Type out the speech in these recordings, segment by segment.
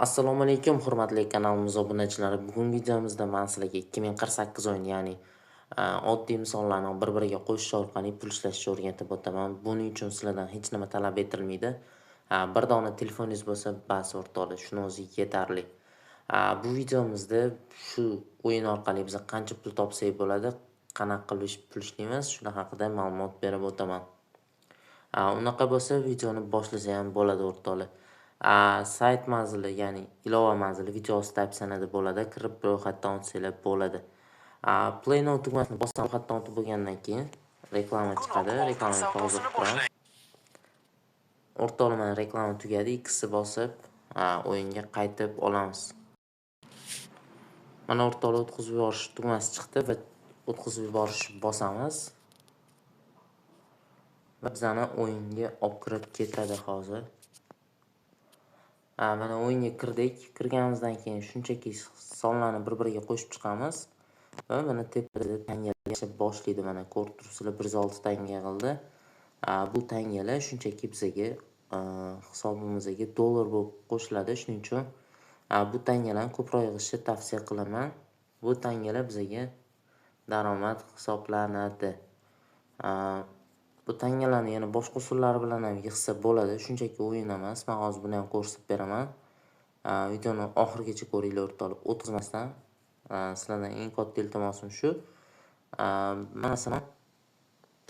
Assalomu alaykum, hurmatli kanalimiz obunachilari. Bugungi videomizda men sizlarga 2048 o'yin, ya'ni oddiy misollarni bir-biriga qo'shish orqali pul ishlashni o'rgatib o'taman. Buning uchun sizlardan hech nima talab etilmaydi. Bir dona telefoningiz bo'lsa, bas o'rtoqlar, shuni o'zi yetarli. Bu videomizda shu o'yin orqali biz qancha pul topsak bo'ladi, qanaqa qilish pul ishlaymiz, shular haqida ma'lumot berib o'taman. Unaqa bo'lsa videoni boshlasa ham bo'ladi o'rtoqlar. Sayt manzili, ya'ni ilova manzili video ostida opsiyada bo'ladi. Kirib ro'yxatdan o'tsanglar bo'ladi. Play now tugmasini bossam ro'yxatdan o'tib bo'lgandan keyin reklama chiqadi. Reklamani hozir turamiz. O'rtoqlar, mana reklama tugadi. X'ni bosib o'yinga qaytib olamiz. Mana o'rtoqlar, o'tkazib yuborish tugmasi chiqdi va o'tkazib yuborish bosamiz. Va bizani o'yinga olib kirib ketadi hozir. Mana o'yinga kirdik. Kirganimizdan keyin shunchaki sonlarni bir-biriga qo'shib chiqamiz va mana tepada tangalar boshlaydi. Mana ko'rib turibsizlar, 106 tanga qildi. Bu tangalar shunchaki bizga hisobimizga dollar bo'lib qo'shiladi. Shuning uchun bu tangalarni ko'proq yig'ishni tavsiya qilaman. Bu tangalar bizga daromad hisoblanadi. Bu tangalarni yana boshqa usullari bilan ham yig'sa bo'ladi. Shunchaki o'yin emas. Men hozir buni ham ko'rsatib beraman. Videoni oxirigacha ko'ringlar o'rtoqlar. O'tkazmasdan sizlardan eng katta iltimosim shu. Masalan,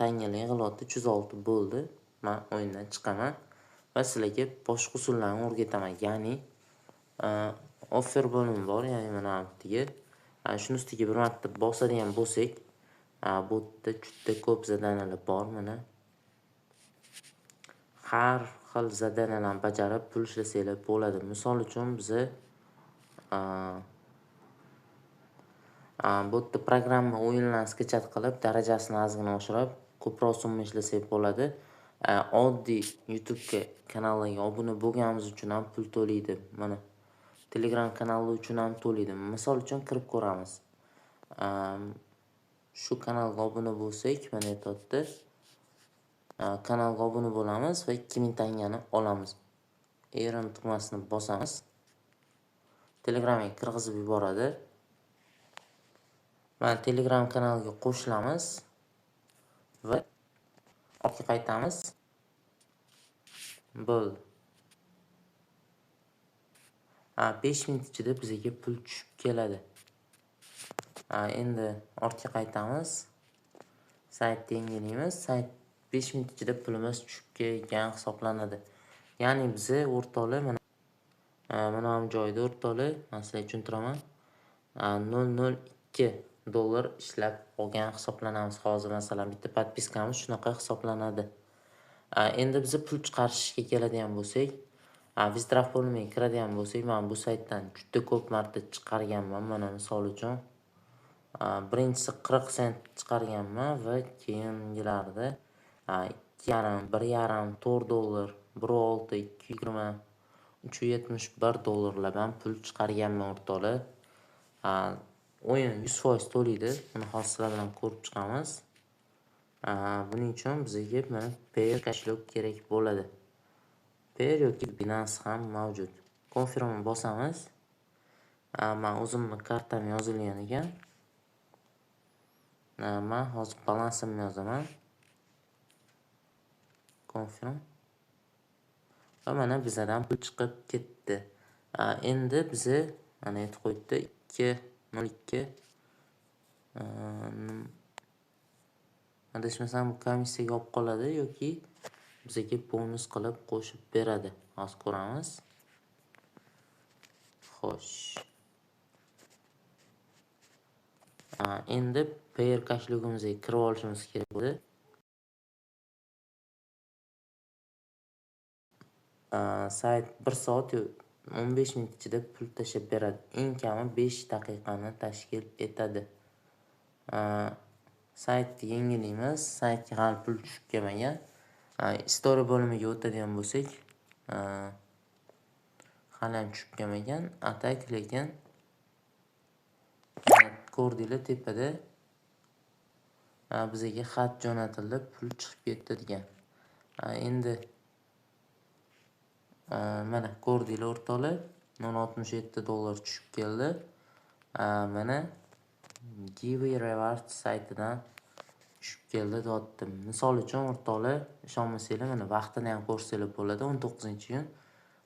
tangalar yig'ilyapti, 306 bo'ldi. Men o'yindan chiqaman va sizlarga boshqa usullarni o'rgataman. Ya'ni offer bo'limi bor, ya'ni mana bu yerga. Shuni ustiga bir marta bosadigan bo'lsak, bu yerda juda ko'p zadanalar bor mana. Har xil zadanalarni bajarib pul ishlasanglar bo'ladi. Misol uchun biza bu yerda programma o'yinlarni skachat qilib, darajasini ozgina oshirib, ko'proq summa ishlasak bo'ladi. Oddiy YouTube kanaliga obuna bo'lganimiz uchun ham pul to'laydi. Mana Telegram kanali uchun ham to'laydi. Misol uchun kirib ko'ramiz. Shu kanalga obuna bo'lsak, mana bu yerda kanalga obuna bo'lamiz va 2000 tangani olamiz. E'lon tugmasini bosamiz. Telegramga kirgizib yuboradi. Mana Telegram kanaliga qo'shilamiz va ortga qaytamiz. Bo'ldi. 5 minut ichida bizga pul tushib keladi. Endi ortga qaytamiz. Saytni yangilaymiz. Sayt 5 minut ichida pulimiz tushib kelgan hisoblanadi. Ya'ni biza o'rtoqlar mana ham joyda o'rtoqlar, men sizlarga tushuntiraman. 0.02 dollar ishlab olgan hisoblanamiz. Hozir masalan bitta podpiskamiz shunaqa hisoblanadi. Endi biz pul chiqarishga keladigan bo'lsak, Withdraw bo'limiga kiradigan bo'lsak, men bu saytdan juda ko'p marta chiqarganman. Mana misol uchun birinchisi 40 sent chiqarganman va keyingilarda 2,5, 1,5, 4 dollar, 1,6, 2,20, 3,71 dollarlardan pul chiqarganman o'rtoqlar. O'yin 100% to'laydi. Buni hozir sizlar bilan ko'rib chiqamiz. Buning uchun bizga mana Payer koshlok kerak bo'ladi. Payer yoki Binance ham mavjud. Confirmni bosamiz. Men o'zimning kartam yozilgan ekan. Men hozir balansimni yozaman. Confirm. Va mana bizdan pul chiqib ketdi. Endi biza mana aytib qo'ydi 2.02 adashmasam komissiyaga olib qoladi yoki bizga bonus qilib qo'shib beradi. Hozir ko'ramiz. Xo'sh. Endi Payer kashlogimizga kirib olishimiz kerak bo'ladi. Sayt 1 soat 15 minut ichida pul tashib beradi. Eng kami 5 daqiqani tashkil etadi. Saytni yangilaymiz. Saytga hali pul tushib kelmagan. Story bo'limiga o'tadigan bo'lsak, hali ham tushib kelmagan. Atak lekin ko'rdinglar tepada bizga xat jo'natildi, pul chiqib ketdi degan. Endi mana ko'rdinglar o'rtoqlar. $0.67 tushib keldi. Mana Kiwi Rewards saytidan tushib keldi deyapti. Misol uchun o'rtoqlar, ishonmasanglar mana vaqtini ham ko'rsanglar bo'ladi. 19-kun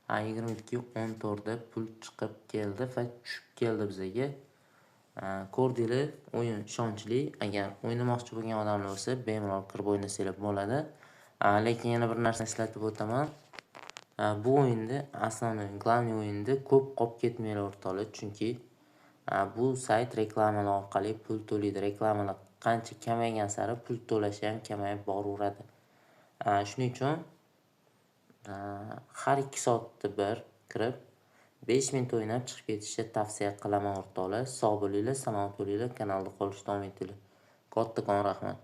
22:14 da pul chiqib keldi va tushib keldi bizga. Ko'rdinglar, o'yin ishonchli. Agar o'ynamoqchi bo'lgan odamlar bo'lsa, bemalol kirib o'ynasanglar bo'ladi. Lekin yana bir narsa eslatib o'taman. Bu o'yinda glavniy o'yinda ko'p qolib ketmanglar o'rtoqlar, chunki bu sayt reklamalar orqali pul to'laydi. Reklamalar qancha kamaygan sari pul to'lashi ham kamayib boraveradi. Shuning uchun har 2 soatda bir kirib 5 minut o'ynab chiqib ketishni tavsiya qilaman o'rtoqlar. Sog' bo'linglar, salomat bo'linglar, kanalda qolishda davom etinglar. Kattakon rahmat.